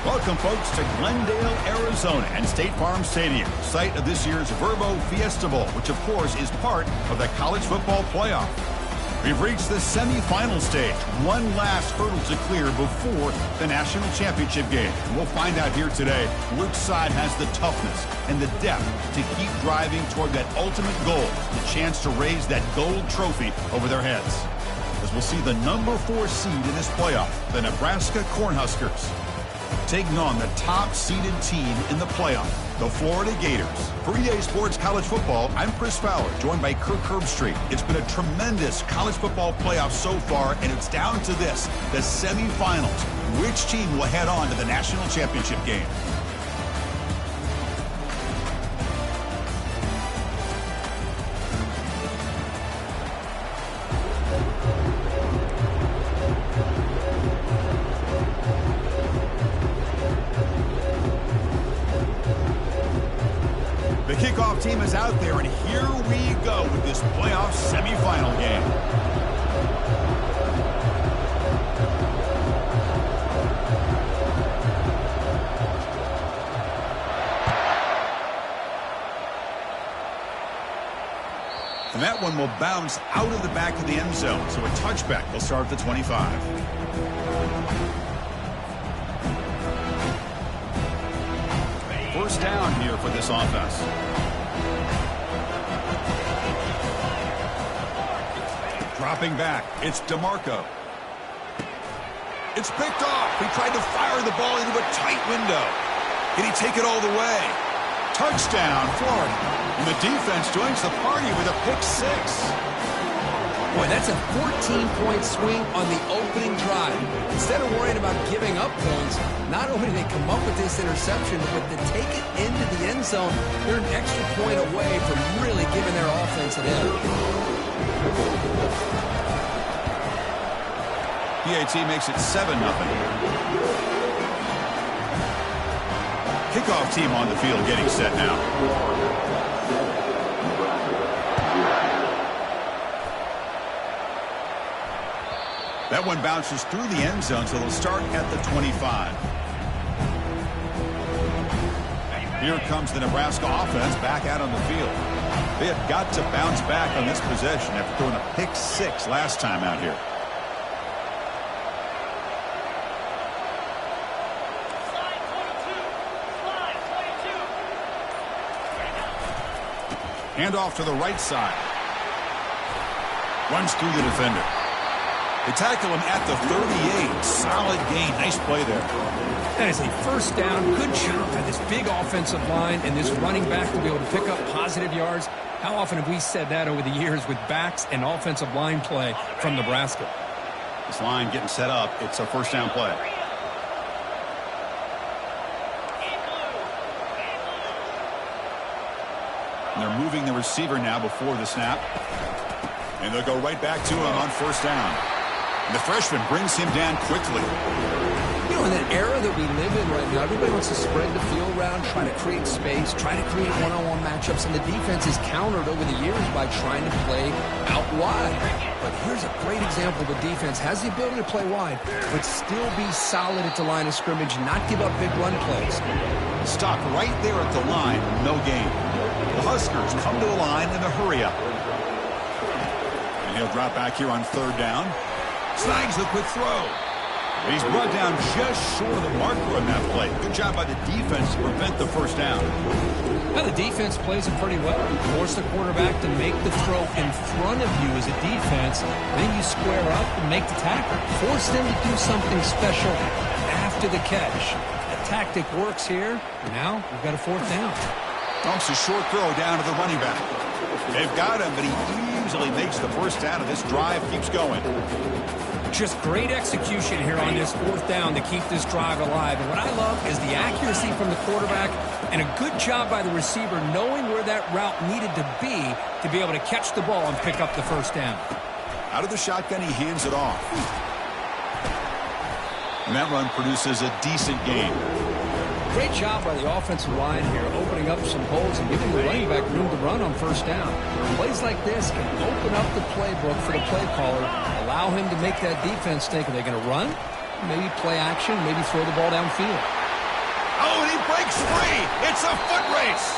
Welcome, folks, to Glendale, Arizona and State Farm Stadium, site of this year's Vrbo Fiesta Bowl, which, of course, is part of the college football playoff. We've reached the semifinal stage, one last hurdle to clear before the national championship game. And we'll find out here today which side has the toughness and the depth to keep driving toward that ultimate goal, the chance to raise that gold trophy over their heads. As we'll see the number 4 seed in this playoff, the Nebraska Cornhuskers, taking on the top-seeded team in the playoff, the Florida Gators. For EA Sports College Football, I'm Chris Fowler, joined by Kirk Herbstreit. It's been a tremendous college football playoff so far, and it's down to this, the semifinals. Which team will head on to the national championship game? The kickoff team is out there, and here we go with this playoff semifinal game. And that one will bounce out of the back of the end zone, so a touchback will start at the 25. First down here for this offense. Dropping back, it's DeMarco. It's picked off. He tried to fire the ball into a tight window. Can he take it all the way? Touchdown, Florida. And the defense joins the party with a pick 6. Boy, that's a 14-point swing on the opening drive. Instead of worrying about giving up points, not only do they come up with this interception, but to take it into the end zone, they're an extra point away from really giving their offense an edge. PAT makes it 7-0. Kickoff team on the field getting set now. That one bounces through the end zone, so they'll start at the 25. Here comes the Nebraska offense back out on the field. They have got to bounce back on this possession after throwing a pick 6 last time out here. Hand off to the right side. Runs through the defender. They tackle him at the 38. Solid gain. Nice play there. That is a first down. Good job by this big offensive line and this running back to be able to pick up positive yards. How often have we said that over the years with backs and offensive line play from Nebraska? This line getting set up. It's a first down play. And they're moving the receiver now before the snap. And they'll go right back to him on first down. And the freshman brings him down quickly. You know, in that era that we live in right now, everybody wants to spread the field around, try to create space, try to create one-on-one matchups, and the defense is countered over the years by trying to play out wide. But here's a great example. The defense has the ability to play wide, but still be solid at the line of scrimmage, not give up big run plays. Stop right there at the line, no gain. The Huskers come to the line in a hurry-up. And he'll drop back here on third down. Snags the quick throw. And he's brought down just short of the marker on that play. Good job by the defense to prevent the first down. Now the defense plays it pretty well. Force the quarterback to make the throw in front of you as a defense. Then you square up and make the tackle. Force them to do something special after the catch. The tactic works here. Now we've got a fourth down. Dumps a short throw down to the running back. They've got him, but he easily makes the first down, and this drive keeps going. Just great execution here on this fourth down to keep this drive alive. And what I love is the accuracy from the quarterback and a good job by the receiver knowing where that route needed to be able to catch the ball and pick up the first down. Out of the shotgun, he hands it off. And that run produces a decent gain. Great job by the offensive line here, opening up some holes and giving the running back room to run on first down. Plays like this can open up the playbook for the play caller, allow him to make that defense think, are they going to run? Maybe play action, maybe throw the ball downfield. breaks free. It's a foot race.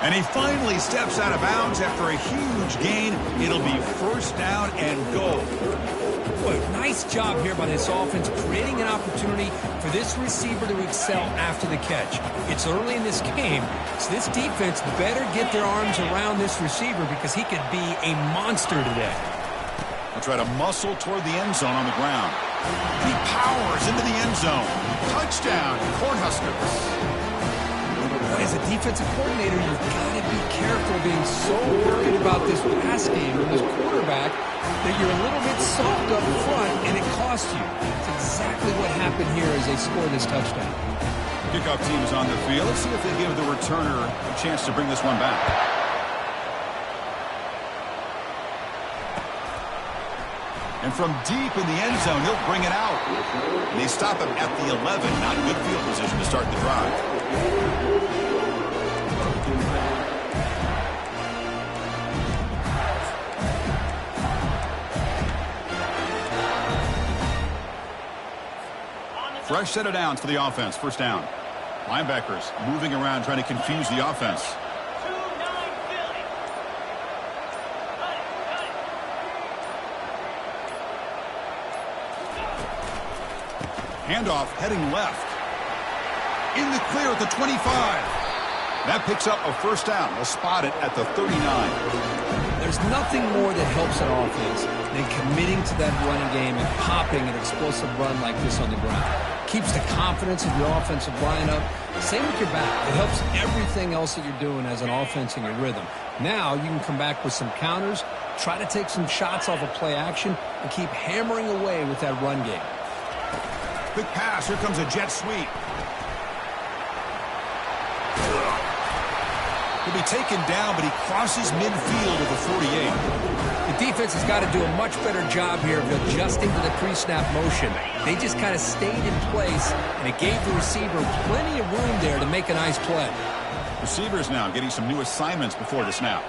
And he finally steps out of bounds after a huge gain. It'll be first down and goal. Boy, nice job here by this offense, creating an opportunity for this receiver to excel after the catch. It's early in this game, so this defense better get their arms around this receiver because he could be a monster today. He'll try to muscle toward the end zone on the ground. He powers into the end zone. Touchdown, Cornhuskers. As a defensive coordinator, you've got to be careful being so worried about this pass game or this quarterback that you're a little bit soft up front and it costs you. It's exactly what happened here as they scored this touchdown. Kickoff team is on the field. Let's see if they give the returner a chance to bring this one back. And from deep in the end zone, he'll bring it out. And they stop him at the 11. Not good field position to start the drive. Fresh set of downs for the offense. First down. Linebackers moving around trying to confuse the offense. Handoff heading left. In the clear at the 25. That picks up a first down. They'll spot it at the 39. There's nothing more that helps an offense than committing to that running game and popping an explosive run like this on the ground. Keeps the confidence of your offensive line up. Same with your back. It helps everything else that you're doing as an offense in your rhythm. Now you can come back with some counters, try to take some shots off of play action, and keep hammering away with that run game. Quick pass. Here comes a jet sweep. He'll be taken down, but he crosses midfield of the 48. The defense has got to do a much better job here of adjusting to the pre-snap motion. They just kind of stayed in place, and it gave the receiver plenty of room there to make a nice play. Receivers now getting some new assignments before the snap.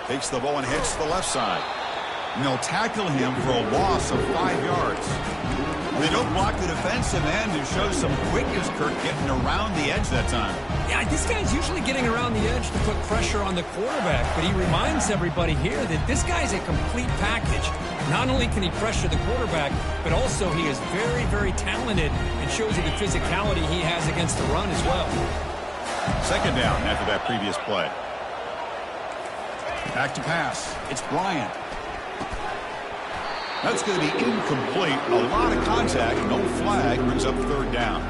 Takes the ball and heads to the left side. And they'll tackle him for a loss of 5 yards. They don't block the defensive end who shows some quickness, Kirk, getting around the edge that time. Yeah, this guy's usually getting around the edge to put pressure on the quarterback, but he reminds everybody here that this guy's a complete package. Not only can he pressure the quarterback, but also he is very, very talented and shows you the physicality he has against the run as well. Second down after that previous play. Back to pass. It's Bryant. That's going to be incomplete. A lot of contact. No flag. Brings up third down.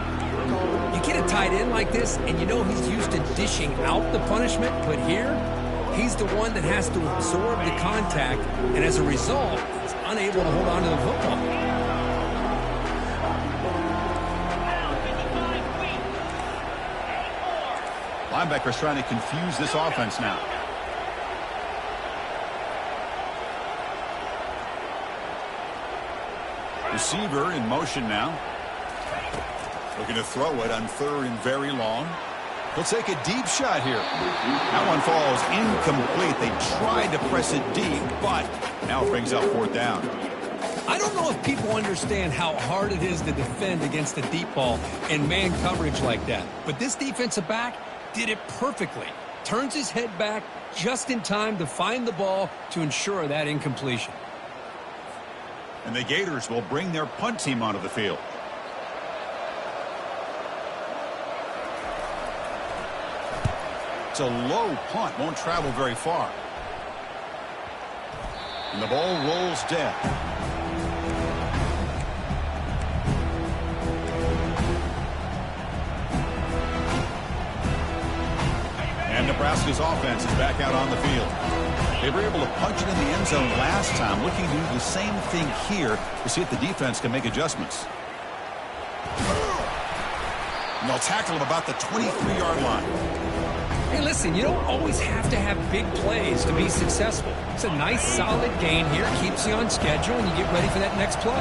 You get a tight end like this, and you know he's used to dishing out the punishment, but here, he's the one that has to absorb the contact, and as a result, he's unable to hold on to the football. Linebackers trying to confuse this offense now. Receiver in motion now. Looking to throw it on third and very long. He'll take a deep shot here. That one falls incomplete. They tried to press it deep, but now it brings up fourth down. I don't know if people understand how hard it is to defend against a deep ball in man coverage like that. But this defensive back did it perfectly. Turns his head back just in time to find the ball to ensure that incompletion. And the Gators will bring their punt team onto the field. It's a low punt. Won't travel very far. And the ball rolls dead. And Nebraska's offense is back out on the field. They were able to punch it in the end zone last time, looking to do the same thing here to see if the defense can make adjustments. And they'll tackle him about the 23-yard line. Hey, listen, you don't always have to have big plays to be successful. It's a nice, solid gain here, keeps you on schedule, and you get ready for that next play.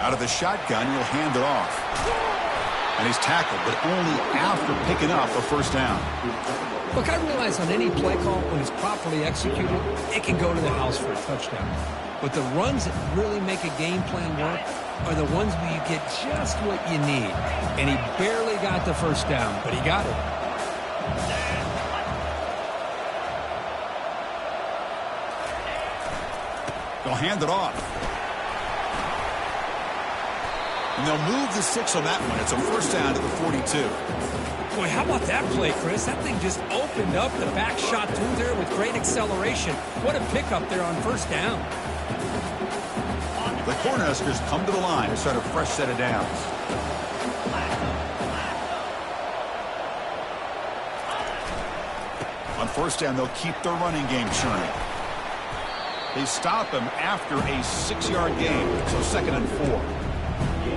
Out of the shotgun, he'll hand it off. And he's tackled, but only after picking up a first down. Look, I realize on any play call, when it's properly executed, it can go to the house for a touchdown. But the runs that really make a game plan work are the ones where you get just what you need. And he barely got the first down, but he got it. They'll hand it off. And they'll move the 6 on that one. It's a first down to the 42. Boy, how about that play, Chris? That thing just opened up the back shot through there with great acceleration. What a pickup there on first down. The Cornhuskers come to the line to start a fresh set of downs. On first down, they'll keep their running game churning. They stop him after a 6-yard gain, so 2nd and 4.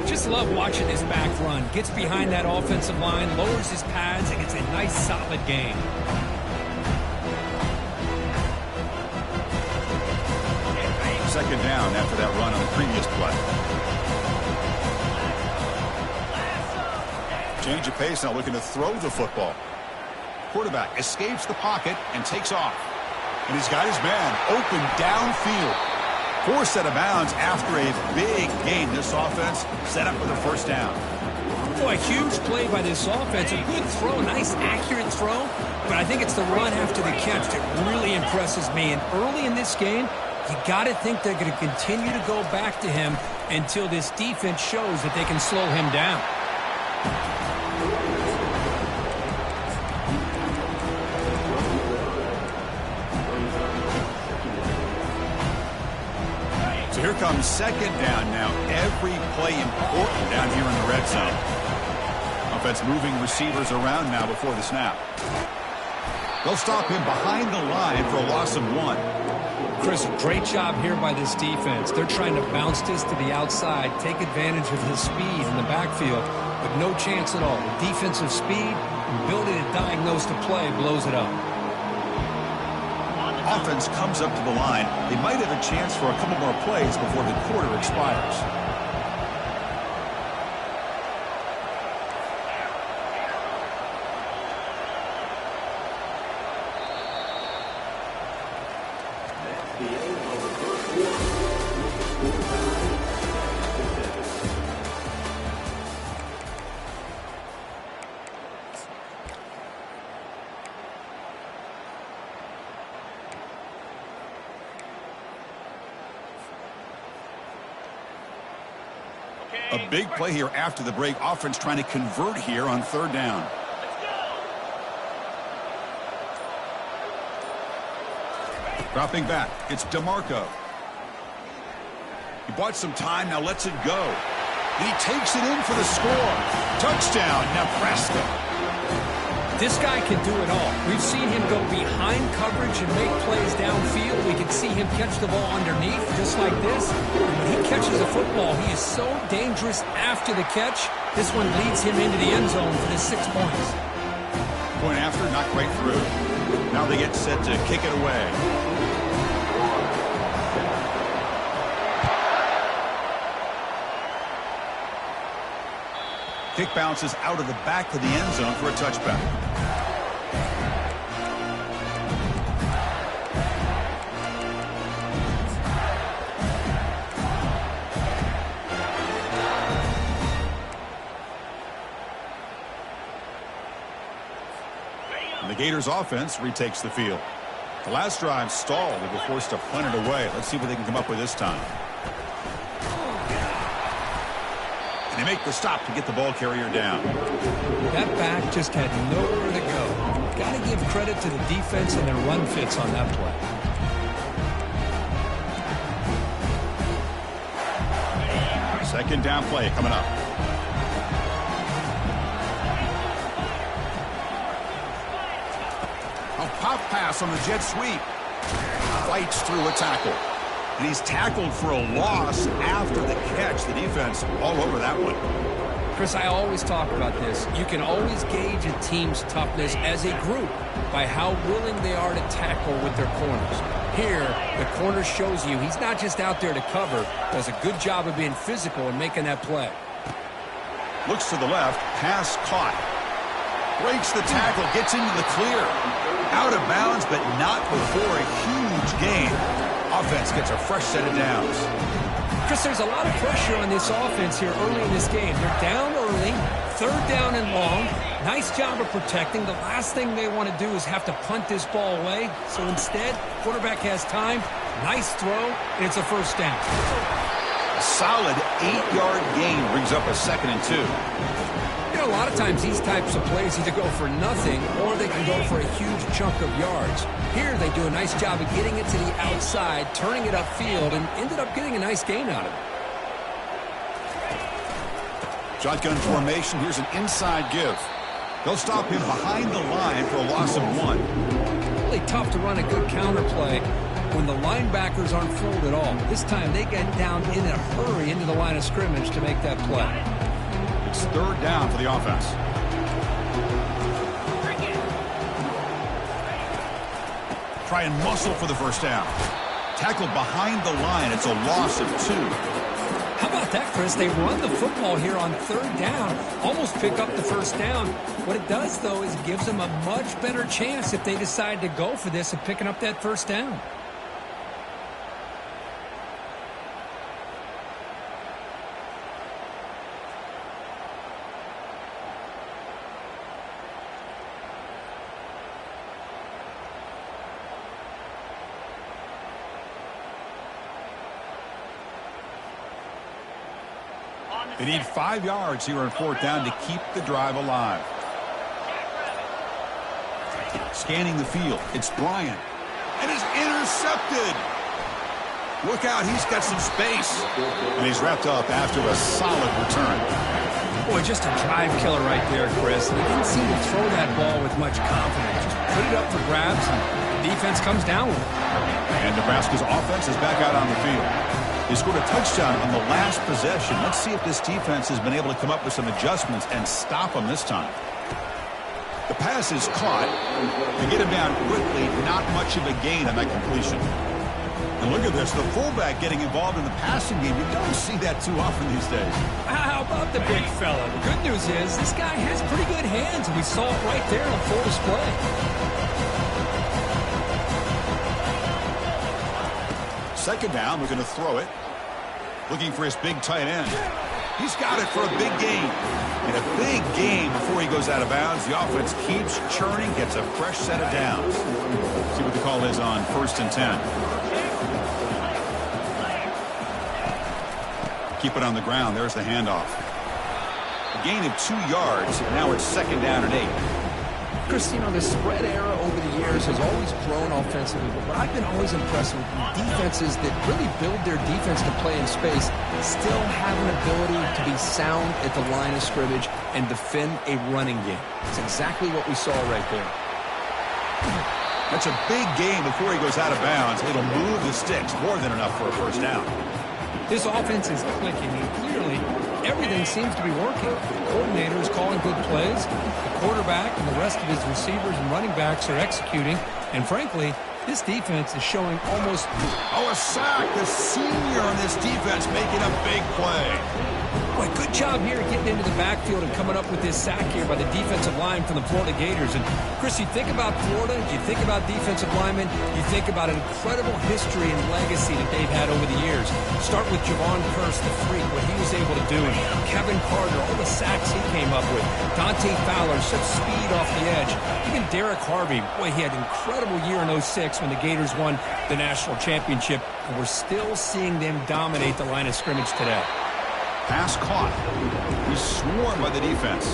Just love watching this back run. Gets behind that offensive line, lowers his pads, and gets a nice solid gain. Second down after that run on the previous play. Change of pace now, looking to throw the football. Quarterback escapes the pocket and takes off. And he's got his man open downfield. Forced out of bounds after a big gain. This offense set up for the first down. Boy, a huge play by this offense. A good throw, nice accurate throw. But I think it's the run after the catch that really impresses me. And early in this game, you got to think they're going to continue to go back to him until this defense shows that they can slow him down. So here comes second down now. Every play important down here in the red zone. Offense moving receivers around now before the snap. They'll stop him behind the line for a loss of 1. Chris, great job here by this defense. They're trying to bounce this to the outside, take advantage of his speed in the backfield, but no chance at all. The defensive speed, ability to diagnose the play, blows it up. Offense comes up to the line. They might have a chance for a couple more plays before the quarter expires. A big play here after the break. Offense trying to convert here on third down. Dropping back, it's DeMarco. He bought some time, now lets it go. And he takes it in for the score. Touchdown, Nebraska. This guy can do it all. We've seen him go behind coverage and make plays downfield. We can see him catch the ball underneath, just like this. And when he catches a football, he is so dangerous after the catch. This one leads him into the end zone for the 6 points. Point after, not quite through. Now they get set to kick it away. Kick bounces out of the back of the end zone for a touchback. And the Gators offense retakes the field. The last drive stalled. They were forced to punt it away. Let's see what they can come up with this time. And they make the stop to get the ball carrier down. That back just had nowhere to go. Got to give credit to the defense and their run fits on that play. Second down play coming up. A pop pass on the jet sweep. Fights through a tackle. And he's tackled for a loss after the catch. The defense all over that one. Chris, I always talk about this. You can always gauge a team's toughness as a group by how willing they are to tackle with their corners. Here, the corner shows you he's not just out there to cover, does a good job of being physical and making that play. Looks to the left. Pass caught. Breaks the tackle. Gets into the clear. Out of bounds, but not before a huge gain. Offense gets a fresh set of downs. Chris, there's a lot of pressure on this offense here early in this game. They're down early, third down and long. Nice job of protecting. The last thing they want to do is have to punt this ball away. So instead, quarterback has time. Nice throw, and it's a first down. A solid 8-yard gain brings up a 2nd and 2. You know, a lot of times these types of plays either go for nothing or they can go for a huge chunk of yards. Here they do a nice job of getting it to the outside, turning it upfield, and ended up getting a nice gain out of it. Shotgun formation. Here's an inside give. They'll stop him behind the line for a loss of 1. Really tough to run a good counter play when the linebackers aren't fooled at all. This time they get down in a hurry into the line of scrimmage to make that play. It's 3rd down for the offense. Try and muscle for the first down. Tackled behind the line. It's a loss of 2. How about that, Chris? They run the football here on 3rd down, almost pick up the first down. What it does, though, is it gives them a much better chance if they decide to go for this of picking up that first down. They need 5 yards here on 4th down to keep the drive alive. Scanning the field. It's Bryant. And is intercepted. Look out. He's got some space. And he's wrapped up after a solid return. Boy, just a drive killer right there, Chris. He didn't seem to throw that ball with much confidence. Just put it up for grabs, and the defense comes down with it. And Nebraska's offense is back out on the field. They scored a touchdown on the last possession. Let's see if this defense has been able to come up with some adjustments and stop them this time. The pass is caught. They get him down quickly. Not much of a gain on that completion. And look at this. The fullback getting involved in the passing game. You don't see that too often these days. How about the big fella? The good news is this guy has pretty good hands, and we saw it right there on full display. Second down, we're going to throw it. Looking for his big tight end. He's got it for a big gain. And a big gain before he goes out of bounds. The offense keeps churning, gets a fresh set of downs. See what the call is on 1st and 10. Keep it on the ground. There's the handoff. A gain of 2 yards. Now it's 2nd down and 8. Chris, you know, the spread era over the years has always grown offensively, but what I've been always impressed with defenses that really build their defense to play in space still have an ability to be sound at the line of scrimmage and defend a running game. It's exactly what we saw right there. That's a big gain before he goes out of bounds. It'll move the sticks more than enough for a first down. This offense is clicking, and clearly everything seems to be working. The coordinator is calling good plays. The quarterback and the rest of his receivers and running backs are executing. And frankly, this defense is showing almost... Oh, a sack. The senior on this defense making a big play. Boy, good job here getting into the backfield and coming up with this sack here by the defensive line from the Florida Gators. And, Chris, you think about Florida, you think about defensive linemen, you think about an incredible history and legacy that they've had over the years. Start with Javon Kearse, the freak, what he was able to do. And Kevin Carter, all the sacks he came up with. Dante Fowler, such speed off the edge. Even Derek Harvey, boy, he had an incredible year in 06 when the Gators won the national championship. And we're still seeing them dominate the line of scrimmage today. Pass caught. He's swarmed by the defense.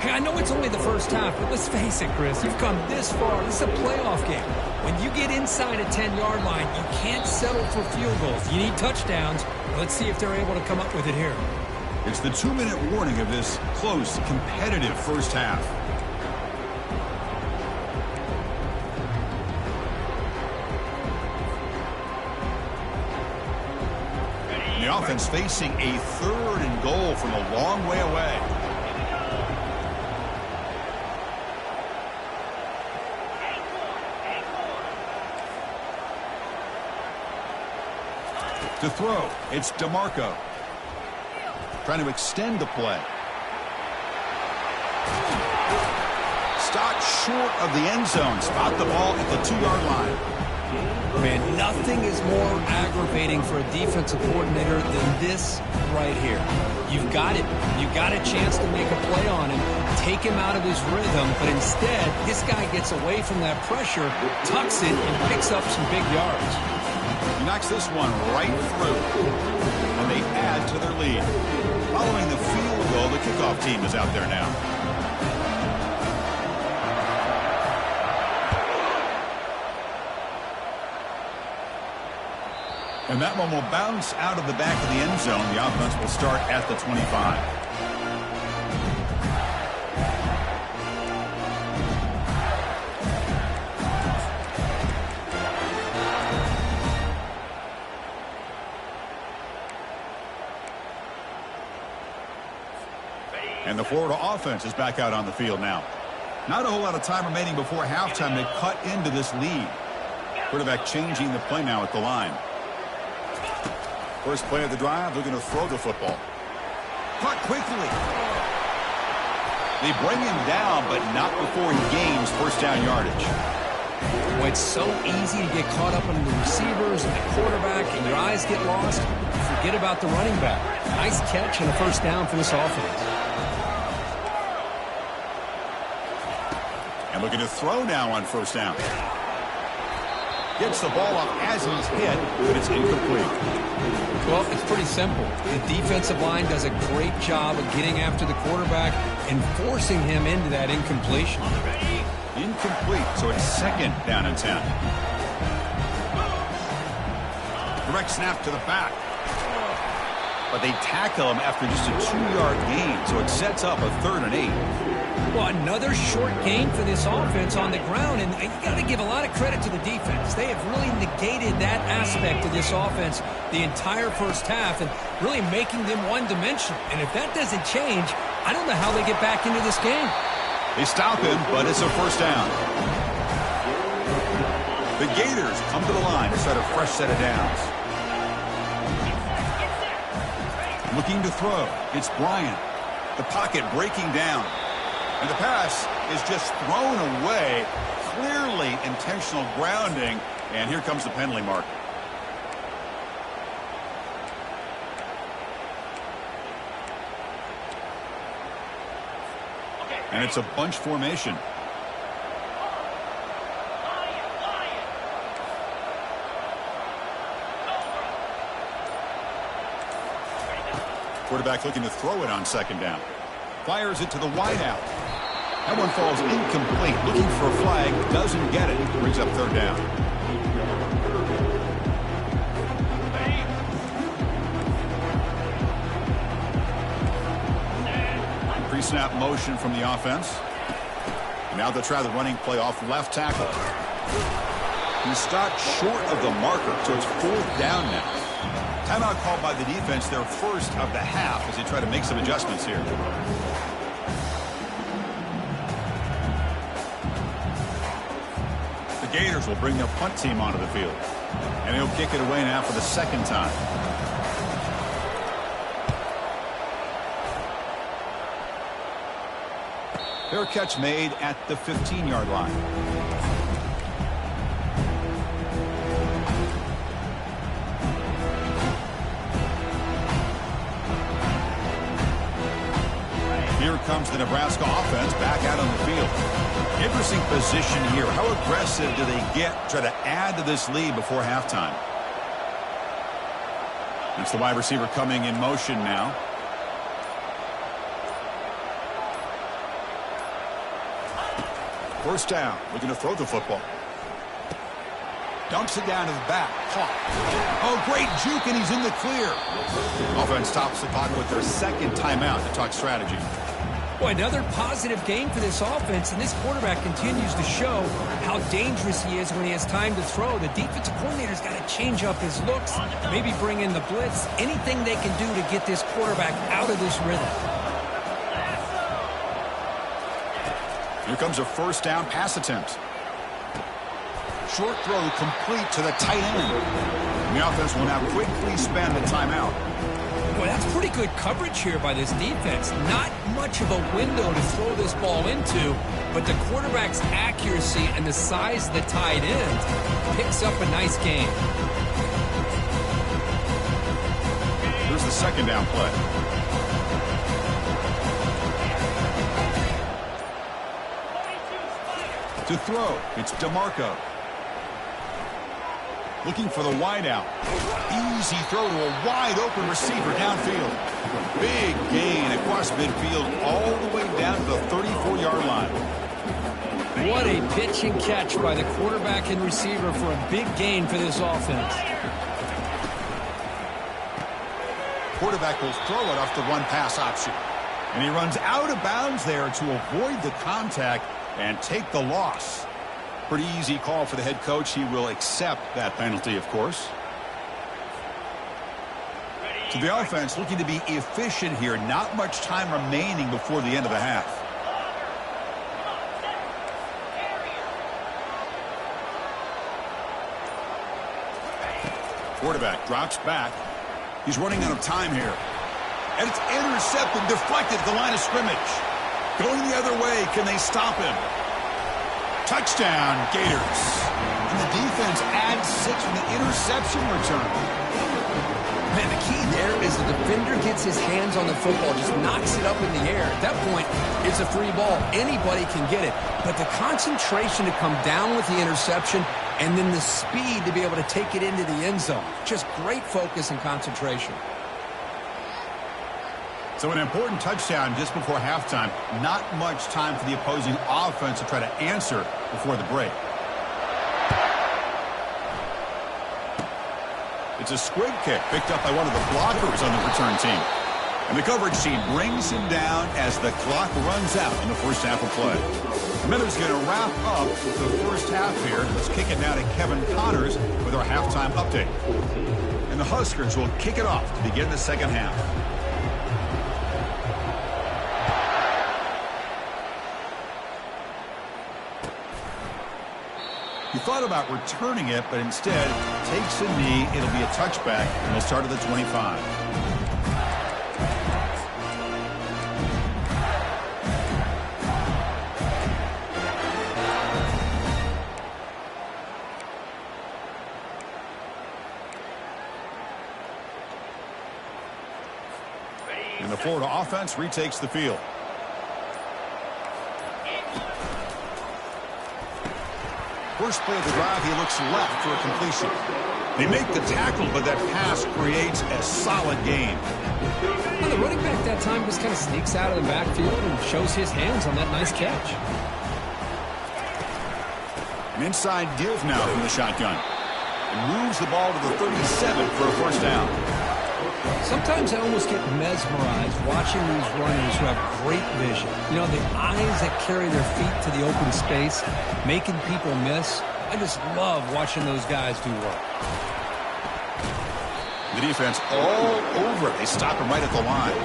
Hey, I know it's only the first half, but let's face it, Chris. You've come this far. This is a playoff game. When you get inside a 10-yard line, you can't settle for field goals. You need touchdowns. Let's see if they're able to come up with it here. It's the 2-minute warning of this close, competitive first half. The offense facing a 3rd and goal from a long way away. To throw, it's DeMarco. Trying to extend the play. stopped short of the end zone. Spot the ball at the 2-yard line. Man, nothing is more aggravating for a defensive coordinator than this right here. You've got it. You've got a chance to make a play on him, take him out of his rhythm, but instead, this guy gets away from that pressure, tucks it, and picks up some big yards. He knocks this one right through, and they add to their lead. Following the field goal, the kickoff team is out there now. And that one will bounce out of the back of the end zone. The offense will start at the 25. And the Florida offense is back out on the field now. Not a whole lot of time remaining before halftime to cut into this lead. Quarterback changing the play now at the line. First play of the drive, they're going to throw the football. Caught quickly. They bring him down, but not before he gains first down yardage. Well, it's so easy to get caught up in the receivers and the quarterback, and your eyes get lost. Forget about the running back. Nice catch and a first down for this offense. And looking to throw now on first down. Gets the ball up as he's hit, but it's incomplete. Well, it's pretty simple. The defensive line does a great job of getting after the quarterback and forcing him into that incompletion. Incomplete, so it's second down and 10. Direct snap to the back. But they tackle him after just a 2-yard gain, so it sets up a 3rd and 8. Well, another short gain for this offense on the ground, and you got to give a lot of credit to the defense. They have really negated that aspect of this offense the entire first half and really making them one-dimensional. And if that doesn't change, I don't know how they get back into this game. They stop him, but it's a first down. The Gators come to the line to set a fresh set of downs. Looking to throw. It's Bryant. The pocket breaking down. And the pass is just thrown away. Clearly intentional grounding. And here comes the penalty mark. And it's a bunch formation. Quarterback looking to throw it on second down. Fires it to the wideout. That one falls incomplete. Looking for a flag. Doesn't get it. Brings up third down. Pre-snap motion from the offense. And now they'll try the running play off left tackle. He stopped short of the marker, so it's fourth down now. Timeout called by the defense, their first of the half, as they try to make some adjustments here. The Gators will bring their punt team onto the field. And he'll kick it away now for the second time. Fair catch made at the 15-yard line. Here comes the Nebraska offense back out on the field. Interesting position here. How aggressive do they get to try to add to this lead before halftime? It's the wide receiver coming in motion now. First down. Looking to throw the football. Dumps it down to the back. Caught. Oh, great juke, and he's in the clear. Offense tops the clock with their second timeout to talk strategy. Boy, another positive game for this offense, and this quarterback continues to show how dangerous he is when he has time to throw. The defensive coordinator's got to change up his looks, maybe bring in the blitz, anything they can do to get this quarterback out of this rhythm. Here comes a first down pass attempt. Short throw complete to the tight end. And the offense will now quickly spend the timeout. Boy, that's pretty good coverage here by this defense. Not much of a window to throw this ball into, but the quarterback's accuracy and the size of the tight end picks up a nice gain. Here's the second down play. To throw, it's DeMarco. Looking for the wideout. Easy throw to a wide-open receiver downfield. Big gain across midfield all the way down to the 34-yard line. What a pitch and catch by the quarterback and receiver for a big gain for this offense. Quarterback will throw it off the run-pass option. And he runs out of bounds there to avoid the contact and take the loss. Pretty easy call for the head coach. He will accept that penalty, of course. So the offense looking to be efficient here. Not much time remaining before the end of the half. Quarterback drops back. He's running out of time here. And it's intercepted, deflected at the line of scrimmage. Going the other way, can they stop him? Touchdown, Gators. And the defense adds 6 from the interception return. Man, the key there is the defender gets his hands on the football, just knocks it up in the air. At that point, it's a free ball. Anybody can get it. But the concentration to come down with the interception and then the speed to be able to take it into the end zone. Just great focus and concentration. So an important touchdown just before halftime. Not much time for the opposing offense to try to answer before the break. It's a squib kick picked up by one of the blockers on the return team. And the coverage team brings him down as the clock runs out in the first half of play. Miller's going to wrap up with the first half here. Let's kick it now to Kevin Connors with our halftime update. And the Huskers will kick it off to begin the second half. He thought about returning it, but instead takes a knee. It'll be a touchback, and he'll start at the 25. And the Florida offense retakes the field. First play of the drive, he looks left for a completion. They make the tackle, but that pass creates a solid gain. Well, the running back that time just kind of sneaks out of the backfield and shows his hands on that nice catch. An inside give now from the shotgun. And moves the ball to the 37 for a first down. Sometimes I almost get mesmerized watching these runners who have great vision. You know, the eyes that carry their feet to the open space, making people miss. I just love watching those guys do work. The defense all over it. They stop him right at the line.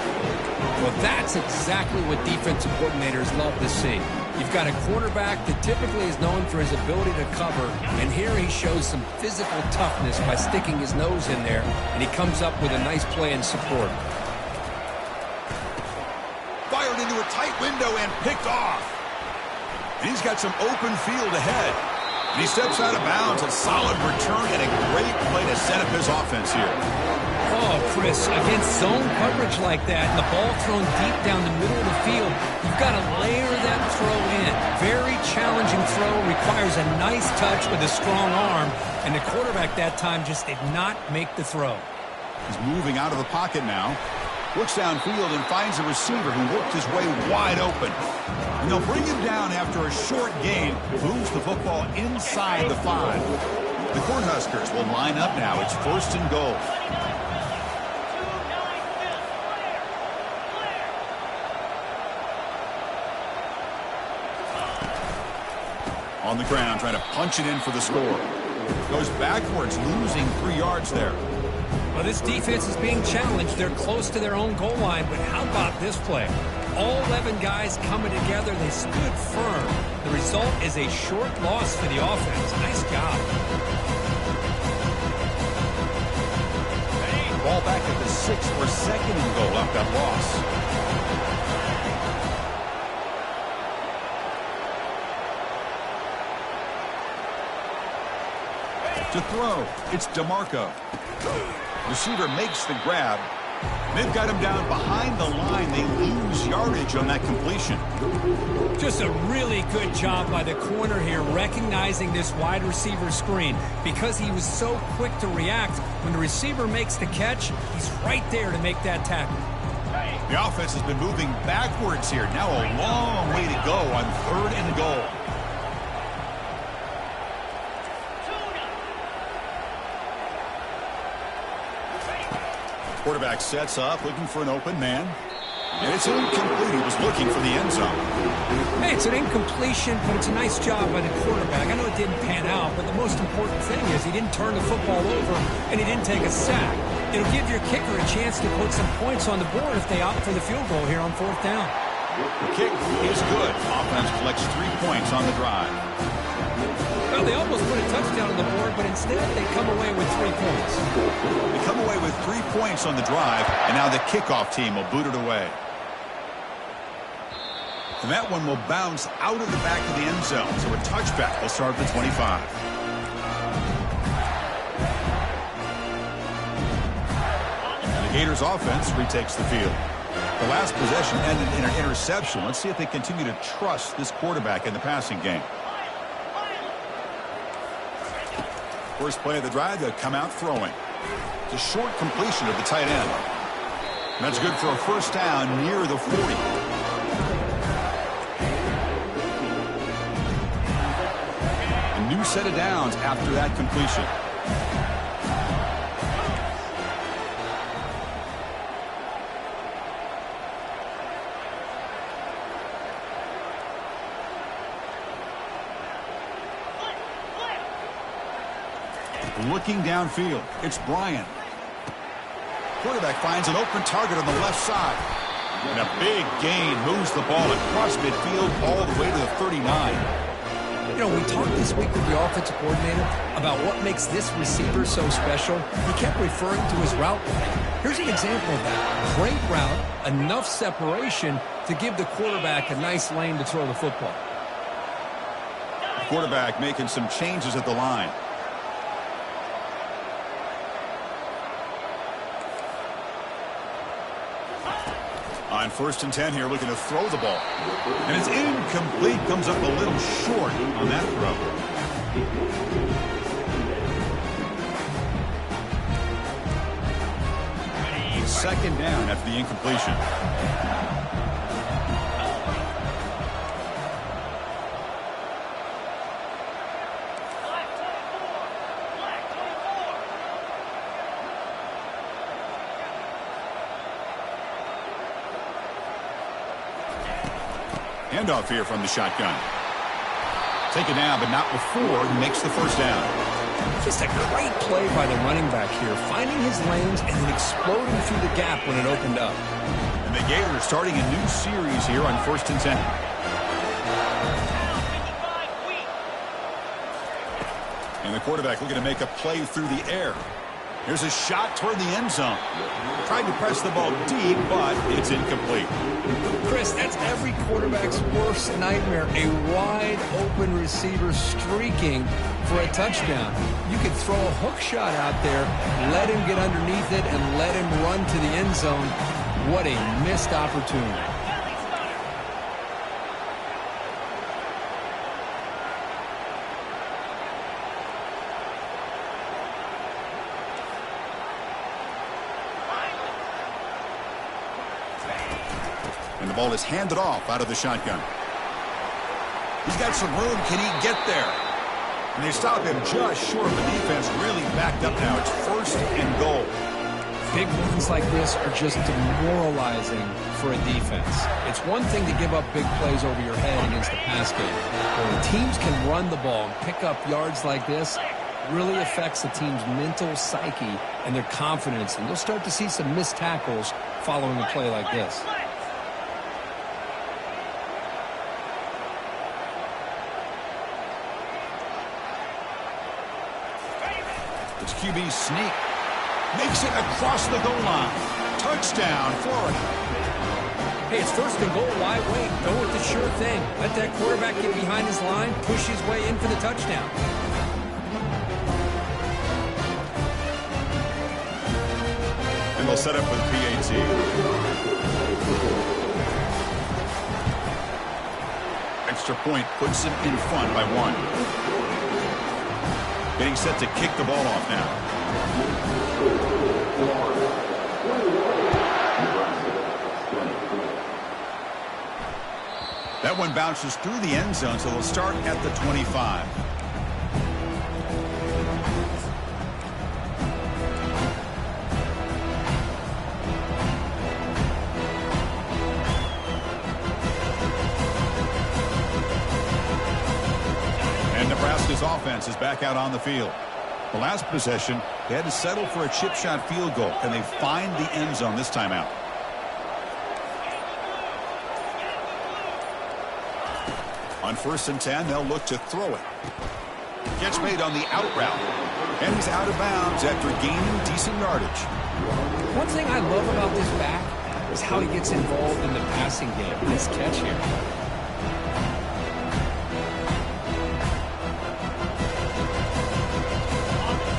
Well, that's exactly what defensive coordinators love to see. You've got a quarterback that typically is known for his ability to cover, and here he shows some physical toughness by sticking his nose in there, and he comes up with a nice play in support. Fired into a tight window and picked off. And he's got some open field ahead. And he steps out of bounds. A solid return and a great play to set up his offense here. Oh, Chris, against zone coverage like that, and the ball thrown deep down the middle of the field, you've got to layer that throw in. Very challenging throw, requires a nice touch with a strong arm, and the quarterback that time just did not make the throw. He's moving out of the pocket now. Looks downfield and finds a receiver who worked his way wide open. And they'll bring him down after a short gain. Moves the football inside the 5. The Cornhuskers will line up now. It's first and goal. On the ground, trying to punch it in for the score. Goes backwards, losing 3 yards there. Well, this defense is being challenged. They're close to their own goal line, but how about this play? All 11 guys coming together. They stood firm. The result is a short loss for the offense. Nice job. Ball back at the 6 for 2nd and goal off that loss. To throw, it's DeMarco. Receiver makes the grab. They've got him down behind the line. They lose yardage on that completion. Just a really good job by the corner here, recognizing this wide receiver screen. Because he was so quick to react, when the receiver makes the catch, he's right there to make that tackle. The offense has been moving backwards here. Now a long way to go on 3rd and goal. Quarterback sets up, looking for an open man. And it's incomplete. He was looking for the end zone. Hey, it's an incompletion, but it's a nice job by the quarterback. I know it didn't pan out, but the most important thing is he didn't turn the football over and he didn't take a sack. It'll give your kicker a chance to put some points on the board if they opt for the field goal here on 4th down. The kick is good. Offense collects 3 points on the drive. Well, they almost put a touchdown on the board, but instead they come away with 3 points. They come away with 3 points on the drive, and now the kickoff team will boot it away. And that one will bounce out of the back of the end zone, so a touchback will start at the 25. And the Gators offense retakes the field. The last possession ended in an interception. Let's see if they continue to trust this quarterback in the passing game. First play of the drive, they'll come out throwing. It's a short completion of the tight end. And that's good for a 1st down near the 40. A new set of downs after that completion. Looking downfield, it's Bryant. Quarterback finds an open target on the left side. And a big gain moves the ball across midfield all the way to the 39. You know, we talked this week with the offensive coordinator about what makes this receiver so special. He kept referring to his route running. Here's an example of that. Great route, enough separation to give the quarterback a nice lane to throw the football. The quarterback making some changes at the line. On 1st and 10 here, looking to throw the ball. And it's incomplete. Comes up a little short on that throw. It's 2nd down after the incompletion. Handoff here from the shotgun. Taken down, but not before he makes the 1st down. Just a great play by the running back here, finding his lanes and then exploding through the gap when it opened up. And the Gators starting a new series here on 1st and 10. And the quarterback looking to make a play through the air. Here's a shot toward the end zone. Tried to press the ball deep, but it's incomplete. Chris, that's every quarterback's worst nightmare. A wide open receiver streaking for a touchdown. You could throw a hook shot out there, let him get underneath it, and let him run to the end zone. What a missed opportunity. And the ball is handed off out of the shotgun. He's got some room. Can he get there? And they stop him just short. The defense really backed up now. It's 1st and goal. Big ones like this are just demoralizing for a defense. It's one thing to give up big plays over your head against the pass game. When teams can run the ball and pick up yards like this, it really affects the team's mental psyche and their confidence. And you'll start to see some missed tackles following a play like this. It's QB sneak. Makes it across the goal line. Touchdown, Florida. Hey, it's first and goal. Why wait? Go with the sure thing. Let that quarterback get behind his line, push his way in for the touchdown. And they'll set up with PAT. Extra point puts them in front by 1. Getting set to kick the ball off now. That one bounces through the end zone, so they'll start at the 25. And Nebraska's offense is back out on the field. The last possession, they had to settle for a chip shot field goal. Can they find the end zone this time out? On 1st and 10, they'll look to throw it. Catch made on the out route. And he's out of bounds after gaining decent yardage. One thing I love about this back is how he gets involved in the passing game. Nice catch here.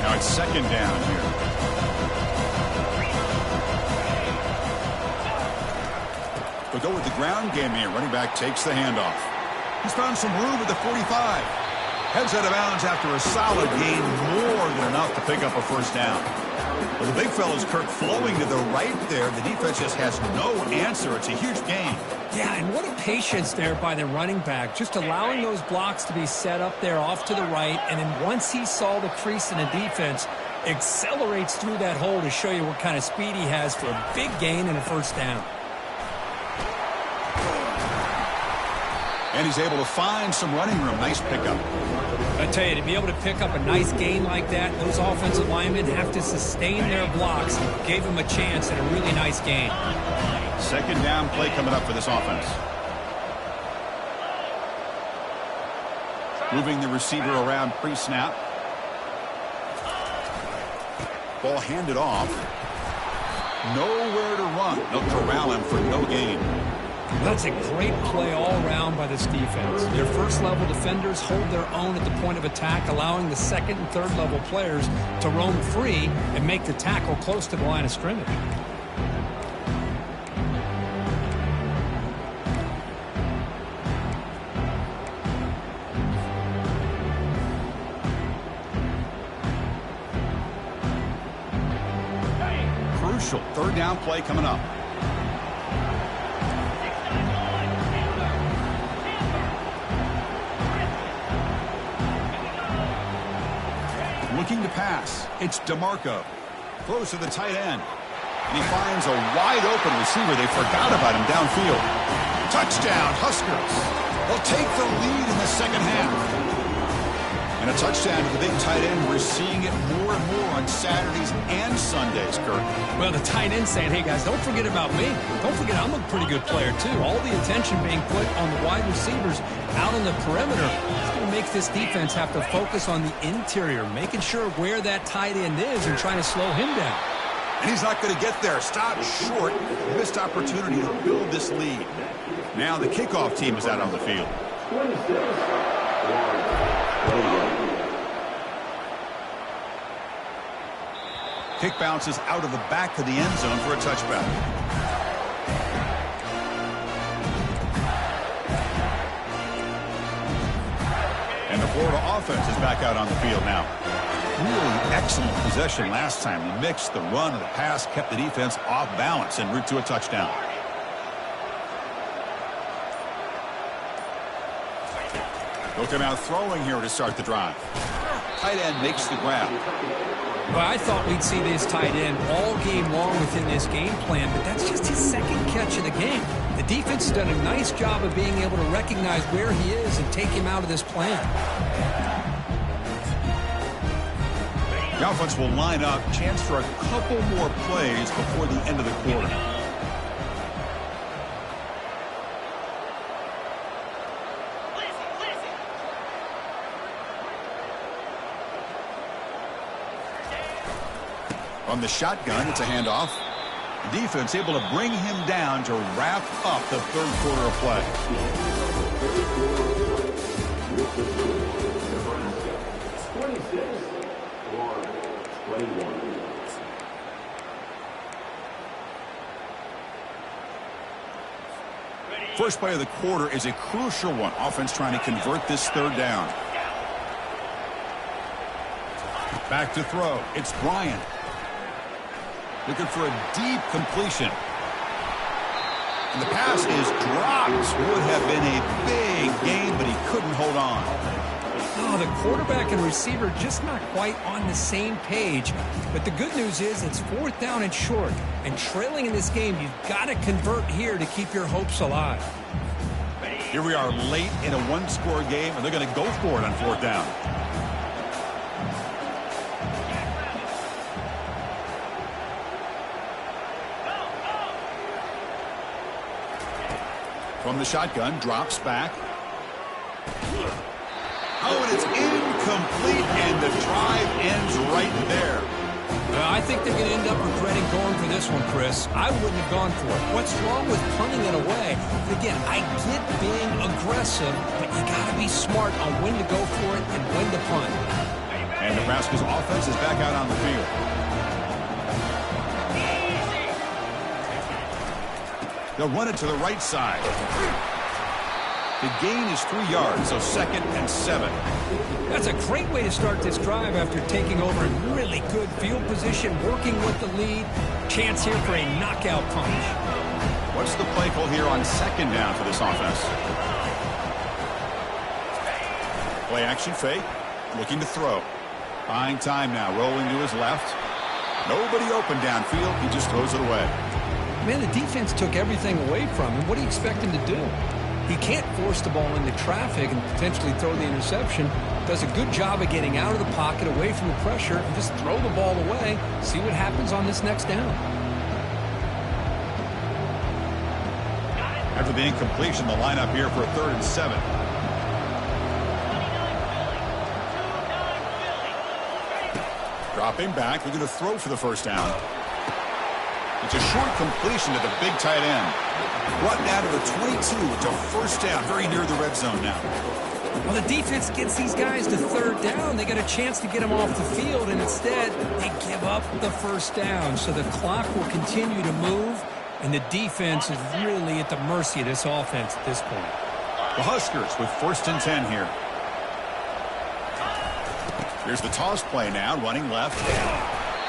Now it's 2nd down here. We'll go with the ground game here. Running back takes the handoff. He's found some room at the 45. Heads out of bounds after a solid gain, more than enough to pick up a 1st down. Well, the big fella's Kirk flowing to the right there. The defense just has no answer. It's a huge gain. Yeah, and what a patience there by the running back. Just allowing those blocks to be set up there off to the right. And then once he saw the crease in the defense, accelerates through that hole to show you what kind of speed he has for a big gain and a 1st down. And he's able to find some running room. Nice pickup. I tell you, to be able to pick up a nice gain like that, those offensive linemen have to sustain their blocks. Gave him a chance and a really nice gain. 2nd down play coming up for this offense. Moving the receiver around pre-snap. Ball handed off. Nowhere to run. They'll corral him for no gain. That's a great play all around by this defense. Their first-level defenders hold their own at the point of attack, allowing the 2nd and 3rd-level players to roam free and make the tackle close to the line of scrimmage. Crucial 3rd down play coming up. Looking to pass. It's DeMarco. Throws to the tight end. And he finds a wide-open receiver. They forgot about him downfield. Touchdown, Huskers. They'll take the lead in the 2nd half. And a touchdown to the big tight end. We're seeing it more and more on Saturdays and Sundays, Kirk. Well, the tight end saying, hey, guys, don't forget about me. Don't forget I'm a pretty good player, too. All the attention being put on the wide receivers out on the perimeter. It's going to make this defense have to focus on the interior, making sure where that tight end is and trying to slow him down. And he's not going to get there. Stop short. Missed opportunity to build this lead. Now the kickoff team is out on the field. Kick bounces out of the back of the end zone for a touchback. And the Florida offense is back out on the field now. Really excellent possession last time. The mix, the run, and the pass kept the defense off balance en route to a touchdown. They'll come out throwing here to start the drive. Tight end makes the grab. Well, I thought we'd see this tight end all game long within this game plan, but that's just his 2nd catch of the game. The defense has done a nice job of being able to recognize where he is and take him out of this plan. The offense will line up. Chance for a couple more plays before the end of the quarter. From the shotgun, it's a handoff. The defense able to bring him down to wrap up the third quarter of play. First play of the quarter is a crucial one. Offense trying to convert this third down. Back to throw. It's Bryant. Looking for a deep completion. And the pass is dropped. Would have been a big game, but he couldn't hold on. Oh, the quarterback and receiver just not quite on the same page. But the good news is it's 4th down and short. And trailing in this game, you've got to convert here to keep your hopes alive. Here we are late in a one-score game, and they're going to go for it on 4th down. From the shotgun, drops back. Oh, and it's incomplete, and the drive ends right there. I think they're going to end up regretting going for this one, Chris. I wouldn't have gone for it. What's wrong with punting it away? Again, I get being aggressive, but you got to be smart on when to go for it and when to punt. And Nebraska's offense is back out on the field. They'll run it to the right side. The gain is 3 yards, so 2nd and 7. That's a great way to start this drive after taking over in really good field position, working with the lead. Chance here for a knockout punch. What's the play call here on 2nd down for this offense? Play action fake. Looking to throw. Buying time now. Rolling to his left. Nobody open downfield. He just throws it away. Man, the defense took everything away from him. What do you expect him to do? He can't force the ball into traffic and potentially throw the interception. Does a good job of getting out of the pocket, away from the pressure, and just throw the ball away. See what happens on this next down. After the incompletion, the lineup here for a 3rd and 7. Dropping back, looking to throw for the first down. It's a short completion to the big tight end. Brought down to the 22 to 1st down, very near the red zone now. Well, the defense gets these guys to 3rd down. They got a chance to get them off the field, and instead they give up the 1st down. So the clock will continue to move, and the defense is really at the mercy of this offense at this point. The Huskers with 1st and 10 here. Here's the toss play now, running left.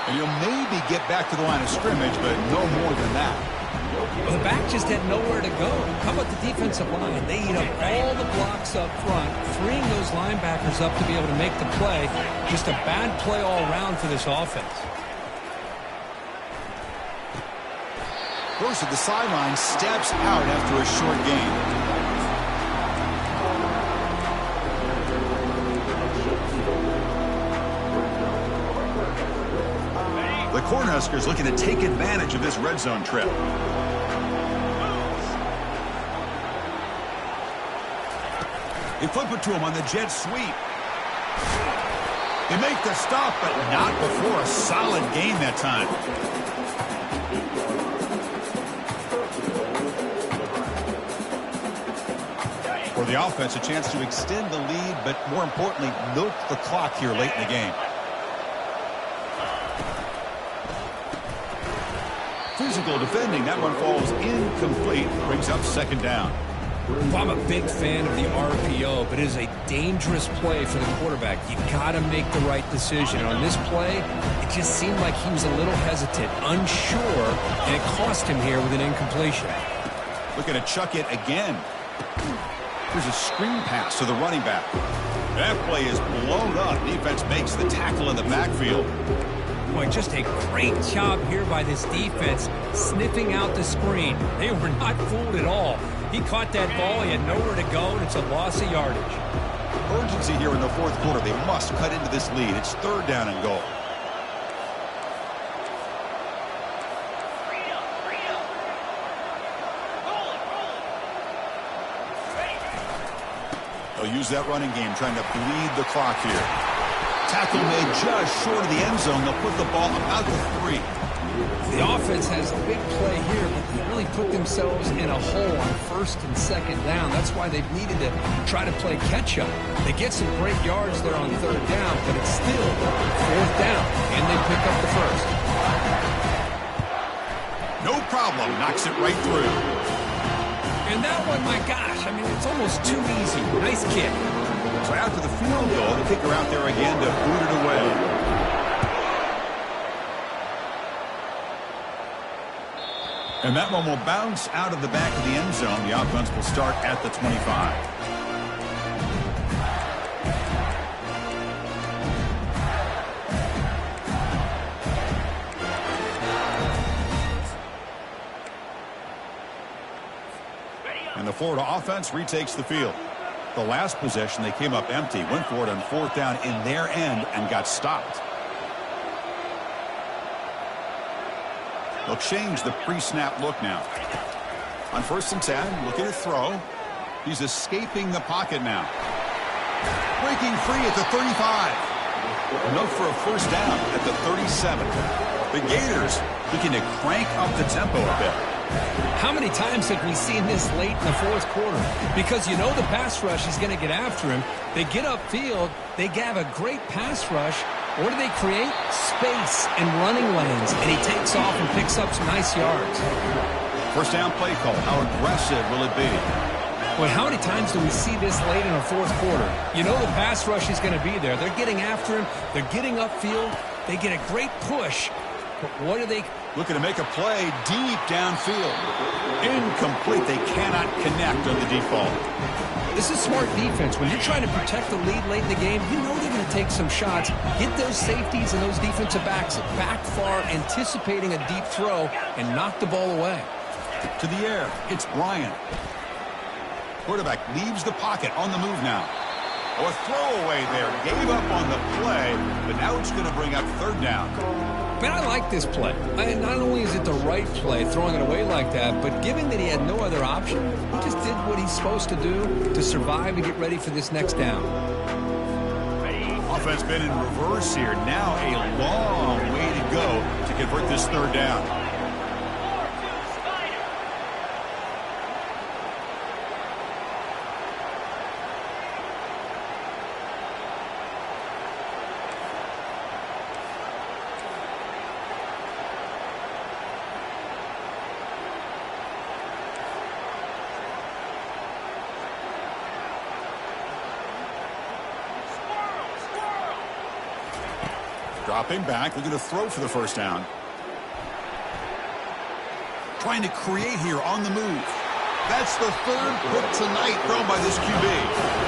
And you'll maybe get back to the line of scrimmage, but no more than that. Well, the back just had nowhere to go. How about the defensive line? They eat up all the blocks up front, freeing those linebackers up to be able to make the play. Just a bad play all around for this offense. Goes to the sideline, steps out after a short gain. The Cornhuskers looking to take advantage of this red zone trip. They flip it to him on the jet sweep. They make the stop, but not before a solid gain that time. For the offense, a chance to extend the lead, but more importantly, milk the clock here late in the game. Physical defending. That one falls incomplete. Brings up 2nd down. Well, I'm a big fan of the RPO, but it is a dangerous play for the quarterback. You got to make the right decision. And on this play, it just seemed like he was a little hesitant, unsure, and it cost him here with an incompletion. Looking to chuck it again. Here's a screen pass to the running back. That play is blown up. Defense makes the tackle in the backfield. Boy, just a great job here by this defense, sniffing out the screen. They were not fooled at all. He caught that ball, he had nowhere to go, and it's a loss of yardage. Urgency here in the 4th quarter. They must cut into this lead. It's 3rd down and goal. They'll use that running game, trying to bleed the clock here. Tackle made just short of the end zone. They'll put the ball about the 3. The offense has a big play here, but they really put themselves in a hole on 1st and 2nd down. That's why they've needed to try to play catch-up. They get some great yards there on 3rd down, but it's still 4th down, and they pick up the 1st. No problem. Knocks it right through. And that one, my gosh, I mean, it's almost too easy. Nice kick. So after the field goal, the kicker out there again to boot it away. And that one will bounce out of the back of the end zone. The offense will start at the 25. And the Florida offense retakes the field. The last possession, they came up empty, went for it on 4th down in their end and got stopped. They'll change the pre-snap look now. On 1st and 10, looking to throw. He's escaping the pocket now. Breaking free at the 35. Enough for a 1st down at the 37. The Gators looking to crank up the tempo a bit. How many times have we seen this late in the 4th quarter? Because you know the pass rush is going to get after him. They get upfield. They have a great pass rush. What do they create? Space and running lanes. And he takes off and picks up some nice yards. 1st down play call. How aggressive will it be? But how many times do we see this late in a 4th quarter? You know the pass rush is going to be there. They're getting after him. They're getting upfield. They get a great push. But what do they... Looking to make a play deep downfield. Incomplete. They cannot connect on the deep ball. This is smart defense. When you're trying to protect the lead late in the game, you know they're going to take some shots. Get those safeties and those defensive backs back far, anticipating a deep throw, and knock the ball away. To the air. It's Bryant. Quarterback leaves the pocket on the move now. Oh, a throwaway there. Gave up on the play, but now it's going to bring up 3rd down. But I like this play. Not only is it the right play, throwing it away like that, but given that he had no other option, he just did what he's supposed to do to survive and get ready for this next down. Offense been in reverse here. Now a long way to go to convert this 3rd down. Dropping back, looking to throw for the 1st down. Trying to create here on the move. That's the 3rd pick tonight thrown by this QB.